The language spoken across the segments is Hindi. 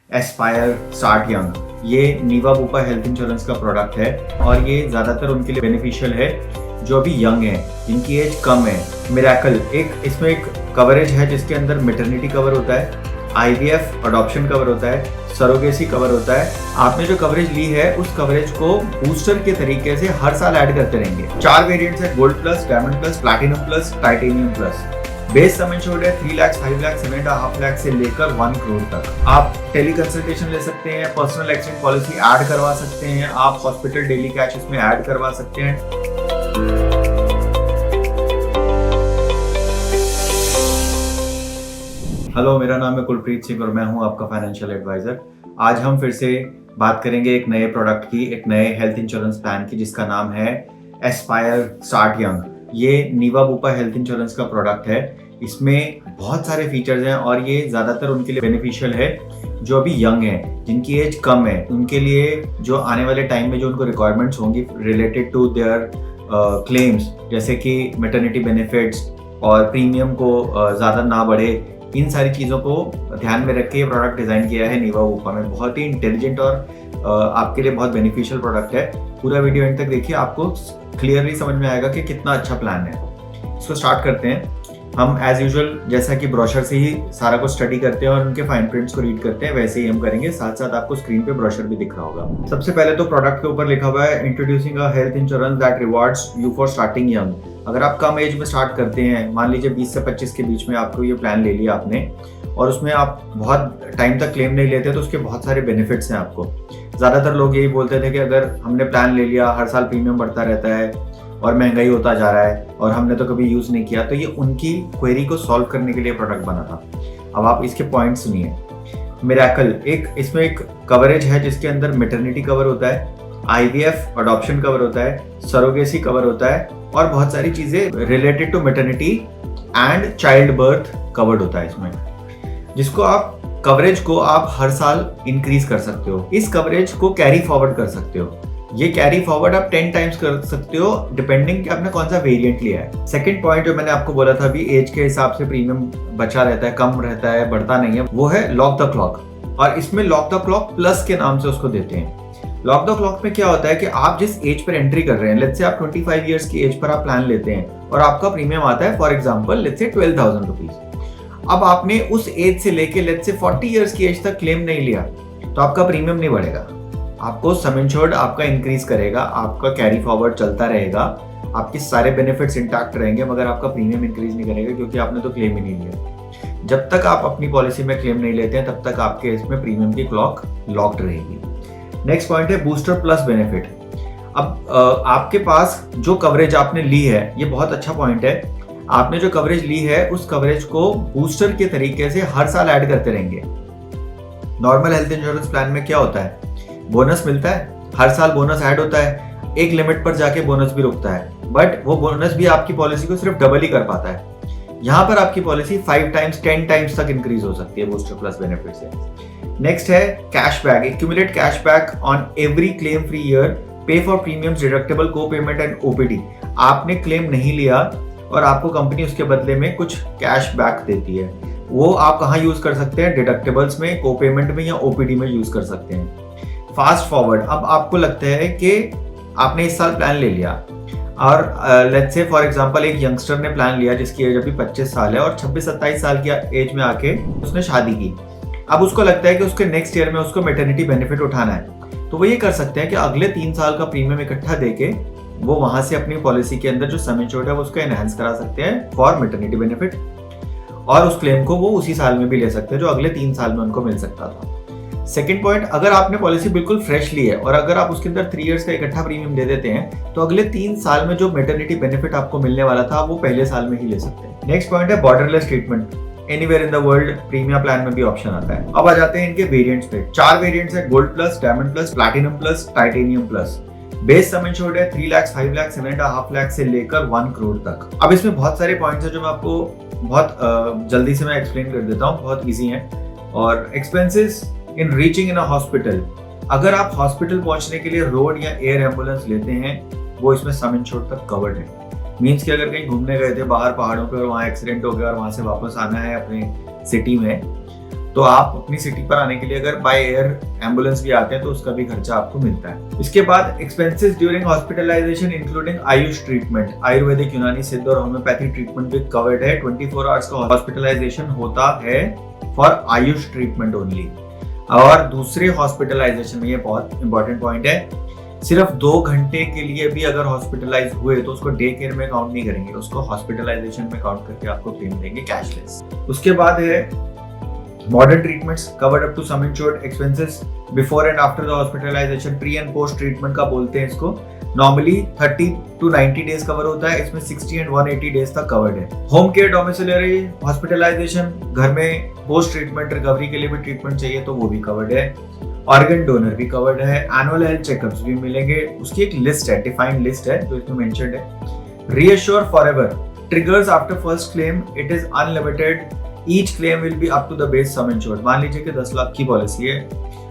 एस्पायर स्टार्ट यंग, ये नीवा बुपा हेल्थ इंश्योरेंस का प्रोडक्ट है और ये ज़्यादातर उनके लिए बेनिफिशियल है जो अभी यंग है, जिनकी एज कम है। मिरेकल इसमें एक कवरेज है जिसके अंदर मैटरनिटी कवर होता है, IVF अडॉप्शन कवर होता है, सरोगेसी कवर होता है। आपने जो कवरेज ली है उस कवरेज को बूस्टर के तरीके से हर साल ऐड करते रहेंगे। 4 वेरिएंट्स है, gold plus, diamond plus, platinum plus, titanium plus. Base sum insured है 3 लाख, 5 लाख, 7.5 लाख से लेकर 1 करोड़ तक। आप टेली कंसल्टेशन ले सकते हैं, पर्सनल एक्सीडेंट पॉलिसी ऐड करवा सकते हैं, आप हॉस्पिटल डेली कैश इसमें ऐड करवा सकते हैं। हेलो, मेरा नाम है कुलप्रीत सिंह और मैं हूं आपका फाइनेंशियल एडवाइजर। आज हम फिर से बात करेंगे एक नए प्रोडक्ट की, एक नए हेल्थ इंश्योरेंस प्लान की, जिसका नाम है एस्पायर स्टार्ट यंग। ये नीवा बुपा हेल्थ इंश्योरेंस का प्रोडक्ट है। इसमें बहुत सारे फीचर्स हैं और ये ज़्यादातर उनके लिए बेनिफिशियल है जो अभी यंग है, जिनकी एज कम है। उनके लिए जो आने वाले टाइम में जो उनको रिक्वायरमेंट्स होंगी रिलेटेड टू देयर क्लेम्स, जैसे कि मैटरनिटी बेनिफिट्स और प्रीमियम को ज़्यादा ना बढ़े, इन सारी चीज़ों को ध्यान में रख के ये प्रोडक्ट डिज़ाइन किया है नीवा बुपा में। बहुत ही इंटेलिजेंट और आपके लिए बहुत बेनिफिशियल प्रोडक्ट है। पूरा वीडियो एंड तक देखिए, आपको क्लियरली समझ में आएगा कि कितना अच्छा प्लान है। इसको स्टार्ट करते हैं। हम एज यूजुअल जैसा कि ब्रोशर से ही सारा कुछ स्टडी करते हैं और उनके फाइन प्रिंट्स को रीड करते हैं, वैसे ही हम करेंगे। साथ साथ आपको स्क्रीन पे ब्रोशर भी दिख रहा होगा। सबसे पहले तो प्रोडक्ट के ऊपर लिखा हुआ है introducing a health insurance that rewards you for starting young. अगर आप कम एज में स्टार्ट करते हैं, मान लीजिए 20 से 25 के बीच में आपको ये प्लान ले लिया आपने और उसमें आप बहुत टाइम तक क्लेम नहीं लेते, तो उसके बहुत सारे बेनिफिट्स हैं आपको। ज़्यादातर लोग यही बोलते थे कि अगर हमने प्लान ले लिया, हर साल प्रीमियम बढ़ता रहता है और महंगाई होता जा रहा है और हमने तो कभी यूज़ नहीं किया। तो ये उनकी क्वेरी को सॉल्व करने के लिए प्रोडक्ट बना था। अब आप इसके पॉइंट सुनिए। मिरेकल इसमें एक कवरेज है जिसके अंदर मैटरनिटी कवर होता है, IVF अडॉप्शन कवर होता है, सरोगेसी कवर होता है और बहुत सारी चीज़ें related to maternity and child birth covered होता है इसमें, जिसको आप कवरेज को आप हर साल इंक्रीज कर सकते हो। इस कवरेज को कैरी फॉरवर्ड कर सकते हो। ये कैरी फॉरवर्ड आप 10 टाइम्स कर सकते हो डिपेंडिंग कि आपने कौन सा वेरिएंट लिया है। सेकंड पॉइंट जो मैंने आपको बोला था अभी, एज के हिसाब से प्रीमियम बचा रहता है, कम रहता है, बढ़ता नहीं है, वो है लॉक द क्लॉक। और इसमें लॉक द क्लॉक प्लस के नाम से उसको देते हैं। लॉक द क्लॉक में क्या होता है कि आप जिस एज पर एंट्री कर रहे हैं, लेट्स से आप 25 ईयर्स की एज पर आप प्लान लेते हैं और आपका प्रीमियम आता है for example let's say 12,000 rupees. अब आपने उस एज से लेके लेट्स से 40 ईयर्स की एज तक क्लेम नहीं लिया, तो आपका प्रीमियम नहीं बढ़ेगा। आपको सम इंश्योर्ड आपका इंक्रीज करेगा, आपका कैरी फॉरवर्ड चलता रहेगा, आपके सारे बेनिफिट्स इंटैक्ट रहेंगे, मगर आपका प्रीमियम इंक्रीज नहीं करेगा क्योंकि आपने तो क्लेम ही नहीं लिया। जब तक आप अपनी पॉलिसी में क्लेम नहीं लेते हैं तब तक आपके इसमें प्रीमियम की क्लॉक लॉक्ड रहेगी। नेक्स्ट पॉइंट है बूस्टर प्लस बेनिफिट। अब आपके पास जो कवरेज आपने ली है, ये बहुत अच्छा पॉइंट है। आपने जो कवरेज ली है उस कवरेज को बूस्टर के तरीके से हर साल ऐड करते रहेंगे। नॉर्मल हेल्थ इंश्योरेंस प्लान में क्या होता है, बोनस मिलता है, हर साल बोनस ऐड होता है, एक लिमिट पर जाके बोनस भी रुकता है, बट वो बोनस भी आपकी पॉलिसी को सिर्फ डबल ही कर पाता है। यहाँ पर आपकी पॉलिसी 5 टाइम्स 10 टाइम्स तक इंक्रीज हो सकती है बूस्टर प्लस बेनिफिट से। नेक्स्ट है cashback, accumulate cashback on every claim free year, पे फॉर प्रीमियम्स, डिडक्टेबल, को पेमेंट एंड OPD। आपने क्लेम नहीं लिया और आपको कंपनी उसके बदले में कुछ कैश बैक देती है, वो आप कहाँ यूज कर सकते हैं, डिडक्टेबल्स में, को पेमेंट में या OPD में यूज कर सकते हैं। फास्ट फॉरवर्ड, अब आपको लगता है कि आपने इस साल प्लान ले लिया और लेट्स से फॉर एग्जांपल एक यंगस्टर ने प्लान लिया जिसकी एज अभी 25 साल है और 26-27 साल की एज में आके उसने शादी की। अब उसको लगता है कि उसके नेक्स्ट ईयर में उसको मैटरनिटी बेनिफिट उठाना है, तो वो ये कर सकते हैं कि अगले 3 साल का प्रीमियम इकट्ठा देके वो वहां से अपनी पॉलिसी के अंदर जो सम इंश्योर्ड है वो उसको एनहांस करा सकते हैं फॉर मैटरनिटी बेनिफिट, और उस क्लेम को वो उसी साल में भी ले सकते हैं जो अगले 3 साल में उनको मिल सकता था। सेकेंड पॉइंट, अगर आपने पॉलिसी बिल्कुल फ्रेश ली है और अगर आप उसके अंदर 3 इयर्स का इकट्ठा प्रीमियम दे देते हैं, तो अगले 3 साल में जो मैटरनिटी बेनिफिट आपको मिलने वाला था वो पहले साल में ही ले सकते हैं। नेक्स्ट पॉइंट है borderless treatment, anywhere in the world premium plan में भी ऑप्शन आता है। अब आ जाते हैं इनके वेरिएंट्स पे। 4 वेरिएंट्स है, gold plus, diamond plus, platinum plus, titanium plus. Base sum insured है 3 लाख, 5 लाख, 7.5 लाख से लेकर 1 करोड़ तक। अब इसमें बहुत सारे पॉइंट्स हैं जो मैं आपको बहुत जल्दी से मैं एक्सप्लेन कर देता हूँ, बहुत ईजी है। और एक्सपेंसेस इन रीचिंग इन अ हॉस्पिटल, अगर आप हॉस्पिटल पहुंचने के लिए रोड या एयर एम्बुलेंस लेते हैं, वो इसमें सम इंश्योर्ड तक कवर्ड है। मीन्स कि अगर कहीं घूमने गए थे बाहर पहाड़ों पे और वहाँ एक्सीडेंट हो गया और वहाँ से वापस आना है अपने सिटी में, तो आप अपनी सिटी पर आने के लिए अगर बाय एयर एम्बुलेंस भी आते हैं तो उसका भी खर्चा आपको मिलता है। इसके बाद expenses during hospitalization including AYUSH treatment, Ayurvedic, Unani, Siddha और होम्योपैथी ट्रीटमेंट भी कवर्ड है। 24 आवर्स का हॉस्पिटलाइजेशन होता है फॉर आयुष ट्रीटमेंट ओनली। और दूसरे हॉस्पिटलाइजेशन में, ये बहुत इंपॉर्टेंट पॉइंट है, सिर्फ 2 घंटे के लिए भी अगर हॉस्पिटलाइज हुए तो उसको डे केयर में काउंट नहीं करेंगे, उसको हॉस्पिटलाइजेशन में काउंट करके आपको क्लेम देंगे कैशलेस। उसके बाद है modern treatments covered up to sum insured expenses before and after the hospitalization. Pre and post treatment का बोलते हैं इसको। नॉर्मली 30 to 90 डेज कवर होता है, इसमें 60 and 180 डेज तक कवर्ड है। होम केयर, डोमिसिलरी हॉस्पिटलाइजेशन, घर में पोस्ट ट्रीटमेंट रिकवरी के लिए भी ट्रीटमेंट चाहिए तो वो भी कवर्ड है। ऑर्गन डोनर भी कवर्ड है। एनुअल हेल्थ चेकअप्स भी मिलेंगे, उसकी एक लिस्ट है, डिफाइंड लिस्ट है जो इसमें मेंशन्ड है। Reassure forever triggers after first claim, it is unlimited, each claim will be up to the base sum insured. मान लीजिए कि 10 लाख की पॉलिसी है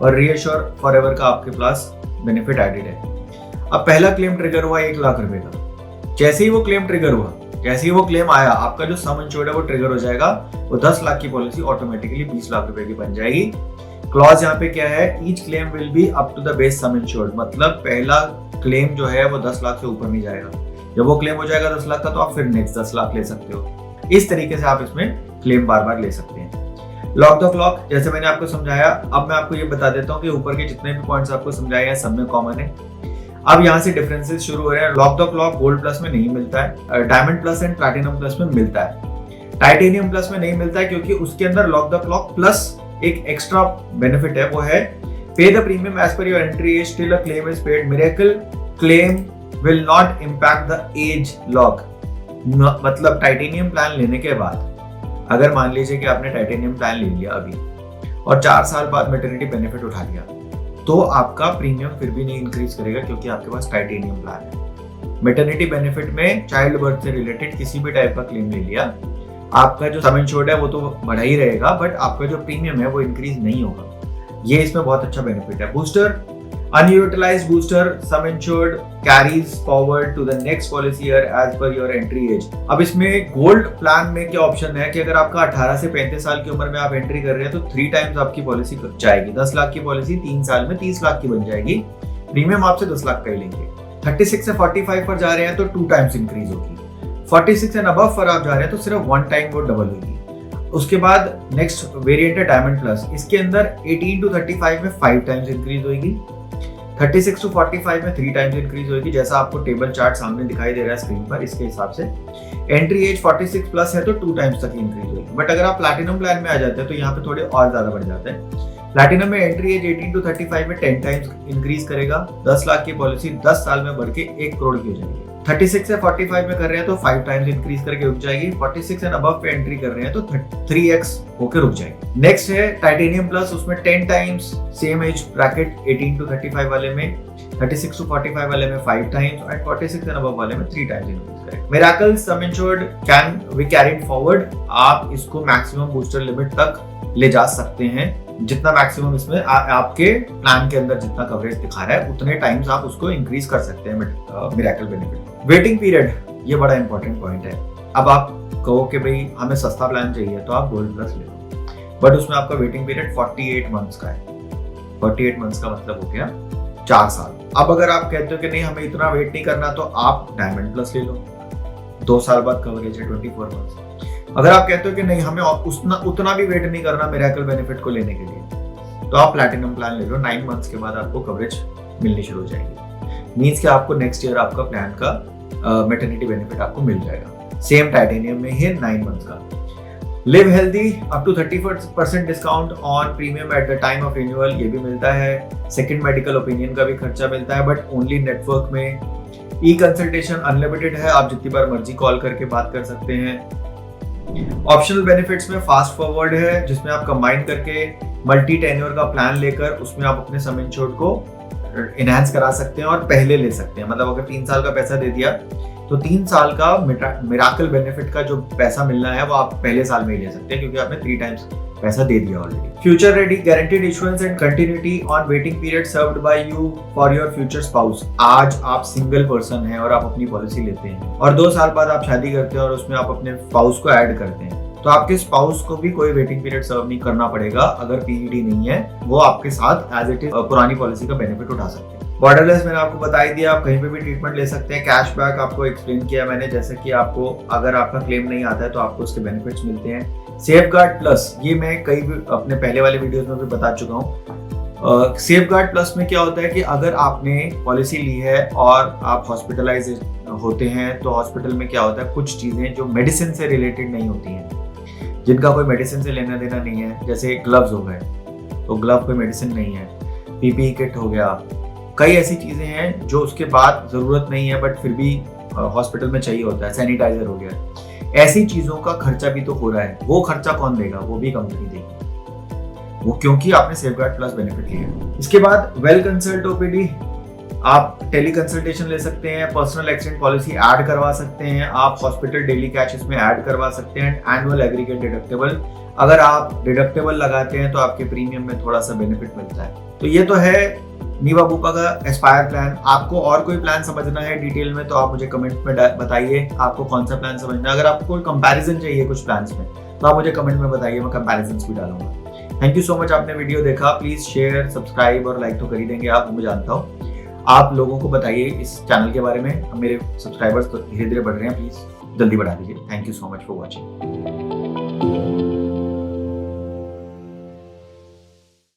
और रीअश्योर फॉरएवर का आपके पास बेनिफिट एडेड है। अब पहला क्लेम ट्रिगर हुआ 1 लाख रुपए का। जैसे ही वो क्लेम ट्रिगर हुआ, जैसे ही वो क्लेम आया, आपका जो सम इंश्योर्ड है वो ट्रिगर हो जाएगा। वो 10 लाख की पॉलिसी ऑटोमेटिकली 20 लाख रुपए की बन जाएगी। क्लॉज यहाँ पे क्या है, each claim will be up to the base sum insured, मतलब पहला क्लेम जो है वो 10 लाख से ऊपर नहीं जाएगा। जब वो क्लेम हो जाएगा 10 लाख का तो आप फिर नेक्स्ट 10 लाख ले सकते हो। इस तरीके से आप इसमें क्लेम बार बार ले सकते हैं। लॉक द क्लॉक, जैसे मैंने आपको समझाया, अब मैं आपको ये बता देता हूँ कि ऊपर के जितने भी पॉइंट्स आपको समझाए हैं सब में कॉमन है। अब यहाँ से डिफरेंसेस शुरू हो रहे हैं। Lock the clock gold plus में नहीं मिलता है, diamond plus and platinum plus में मिलता है। टाइटेनियम प्लस में नहीं मिलता है क्योंकि उसके अंदर लॉक द क्लॉक प्लस एक एक्स्ट्रा बेनिफिट है, वो है pay the premium age per your entry age till a claim is paid. Miracle claim will not impact the age lock. मतलब टाइटेनियम प्लान लेने के बाद अगर मान लीजिए कि आपने टाइटेनियम प्लान ले लिया अभी और 4 साल बाद मैटरनिटी बेनिफिट उठा लिया तो आपका प्रीमियम फिर भी नहीं इंक्रीज करेगा क्योंकि आपके पास टाइटेनियम प्लान है। मैटरनिटी बेनिफिट में चाइल्ड बर्थ से रिलेटेड किसी भी टाइप का क्लेम ले लिया, आपका जो सम इंश्योर्ड है वो तो बढ़ा ही रहेगा, बट आपका जो प्रीमियम है वो इंक्रीज नहीं होगा। ये इसमें बहुत अच्छा बेनिफिट है। Booster, unutilized booster sum insured carries forward to the next policy year age per your entry age. अब इसमें गोल्ड प्लान में क्या ऑप्शन है कि अगर आपका 18 से 35 साल की उम्र में आप एंट्री कर रहे हैं तो 3 टाइम्स आपकी पॉलिसी जाएगी। 10 लाख की पॉलिसी 3 साल में 30 लाख की बन जाएगी। प्रीमियम आपसे 10 लाख का ही लेंगे। 36 से 45 पर जा रहे हैं तो 2 टाइम्स इंक्रीज होगी। 46 एंड अबव पर आप जा रहे हैं तो सिर्फ 1 टाइम वो डबल होगी। उसके बाद नेक्स्ट वेरिएंट है डायमंड प्लस, इसके अंदर 18 to 35 में 5 टाइम्स इंक्रीज होगी, 36 to 45 में 3 टाइम्स इंक्रीज होगी, जैसा आपको टेबल चार्ट सामने दिखाई दे रहा है स्क्रीन पर, इसके हिसाब से। एंट्री एज 46 प्लस है तो 2 टाइम्स तक इंक्रीज होगी। बट अगर आप प्लैटिनम प्लान में आ जाते हैं तो यहाँ पे थोड़े और ज्यादा बढ़ जाते हैं। प्लैटिनम में एंट्री एज 18 to 35 में 10 टाइम्स इंक्रीज करेगा। 10 लाख की पॉलिसी 10 साल में बढ़ के 1 करोड़ की हो जाएगी। 36 से 45 में कर रहे हैं तो 5 टाइम्स इंक्रीज करके रुक जाएगी। 46 एंड अबव पे एंट्री कर रहे हैं तो 3x होकर रुक जाएगी। नेक्स्ट है टाइटेनियम प्लस, उसमें 10 times same age bracket 18 to 35 वाले में, 36 to 45 वाले में 5 टाइम्स और 46 एंड अबव वाले में 3 टाइम्स इंक्रीज करेगा। Miracle some insured can be carried forward, आप इसको मैक्सिमम बूस्टर लिमिट तक ले जा सकते हैं। जितना मैक्सिमम इसमें आपके प्लान के अंदर जितना कवरेज दिखा रहा है उतने टाइम्स आप उसको इंक्रीज कर सकते हैं मिरेकल बेनिफिट। वेटिंग पीरियड, ये बड़ा इंपॉर्टेंट पॉइंट है। अब आप कहो कि भाई हमें सस्ता प्लान चाहिए तो आप गोल्ड प्लस ले लो, बट उसमें आपका वेटिंग पीरियड 48 मंथ्स का है। 48 मंथ्स का मतलब हो गया 4 साल। अब अगर आप कहते हो कि नहीं हमें इतना वेट नहीं करना तो आप डायमंड प्लस ले लो, 2 साल बाद कवरेज है 24 मंथ्स। अगर आप कहते हो कि नहीं हमें उतना भी वेट नहीं करना मिरेकल बेनिफिट को लेने के लिए तो आप प्लैटिनम प्लान ले लो। 9 मंथ्स के बाद आपको कवरेज मिलनी शुरू हो जाएगी। मींस कि आपको नेक्स्ट ईयर आपका प्लान का मैटरनिटी बेनिफिट आपको मिल जाएगा। सेम टाइटेनियम में ही 9 मंथ्स का। Live healthy up to 30% discount on premium at the time of renewal, ये भी मिलता है। सेकंड मेडिकल ओपिनियन का भी खर्चा मिलता है बट ओनली नेटवर्क में। ई कंसल्टेशन अनलिमिटेड है, आप जितनी बार मर्जी कॉल करके बात कर सकते हैं। ऑप्शनल बेनिफिट्स में फास्ट फॉरवर्ड है जिसमें आप कंबाइन करके मल्टी टेन्योर का प्लान लेकर उसमें आप अपने सम इंश्योर्ड को इनहैंस करा सकते हैं और पहले ले सकते हैं। मतलब अगर 3 साल का पैसा दे दिया तो 3 साल का मिरेकल बेनिफिट का जो पैसा मिलना है वो आप पहले साल में ही ले सकते हैं क्योंकि आपने 3 टाइम्स पैसा दे दिया already. Future ready guaranteed issuance and continuity on waiting period served by you for your future spouse. आज आप सिंगल पर्सन हैं और आप अपनी पॉलिसी लेते हैं और 2 साल बाद आप शादी करते हैं और उसमें आप अपने स्पाउस को ऐड करते हैं तो आपके स्पाउस को भी कोई वेटिंग पीरियड सर्व नहीं करना पड़ेगा अगर पीईडी नहीं है, वो आपके साथ एज इट इज पुरानी पॉलिसी का बेनिफिट उठा सकते हैं। बॉर्डरलेस मैंने आपको बता ही दिया, आप कहीं पे भी ट्रीटमेंट ले सकते हैं। कैशबैक आपको एक्सप्लेन किया मैंने, जैसे कि आपको अगर आपका क्लेम नहीं आता है तो आपको उसके बेनिफिट्स मिलते हैं। सेफगार्ड प्लस, ये मैं कई अपने पहले वाले वीडियोस में भी बता चुका हूँ। सेफगार्ड प्लस में क्या होता है कि अगर आपने पॉलिसी ली है और आप हॉस्पिटलाइज होते हैं तो हॉस्पिटल में क्या होता है, कुछ चीज़ें जो मेडिसिन से रिलेटेड नहीं होती हैं, जिनका कोई मेडिसिन से लेना देना नहीं है, जैसे ग्लव्स हो गए तो ग्लव कोई मेडिसिन नहीं है, पीपीई किट हो गया, कई ऐसी चीज़ें हैं जो उसके बाद ज़रूरत नहीं है बट फिर भी हॉस्पिटल में चाहिए होता है, सैनिटाइजर हो गया, ऐसी चीज़ों का खर्चा भी तो हो रहा है। वो खर्चा कौन देगा? वो भी कंपनी देगी, वो क्योंकि आपने सेफगार्ड प्लस बेनिफिट लिया। इसके बाद वेल कंसल्ट ओपीडी, आप टेली कंसल्टेशन ले सकते हैं, पर्सनल एक्सीडेंट पॉलिसी ऐड करवा सकते हैं, आप हॉस्पिटल डेली कैश इसमें ऐड करवा सकते हैं, एनुअल एग्रीगेट डिडक्टेबल, अगर आप डिडक्टेबल लगाते हैं तो आपके प्रीमियम में थोड़ा सा बेनिफिट मिलता है। तो ये तो है नीवा बुपा का एस्पायर प्लान। आपको और कोई प्लान समझना है डिटेल में तो आप मुझे कमेंट में बताइए आपको कौन सा प्लान समझना है। अगर आपको कोई कंपैरिजन चाहिए कुछ प्लान्स में तो आप मुझे कमेंट में बताइए, मैं कंपैरिजन्स भी डालूंगा। थैंक यू सो मच, आपने वीडियो देखा। प्लीज शेयर, सब्सक्राइब और लाइक तो कर ही देंगे आप, मैं जानता हूँ। आप लोगों को बताइए इस चैनल के बारे में, मेरे सब्सक्राइबर्स तो धीरे धीरे बढ़ रहे हैं, प्लीज जल्दी बढ़ा दीजिए। Thank you so much for watching.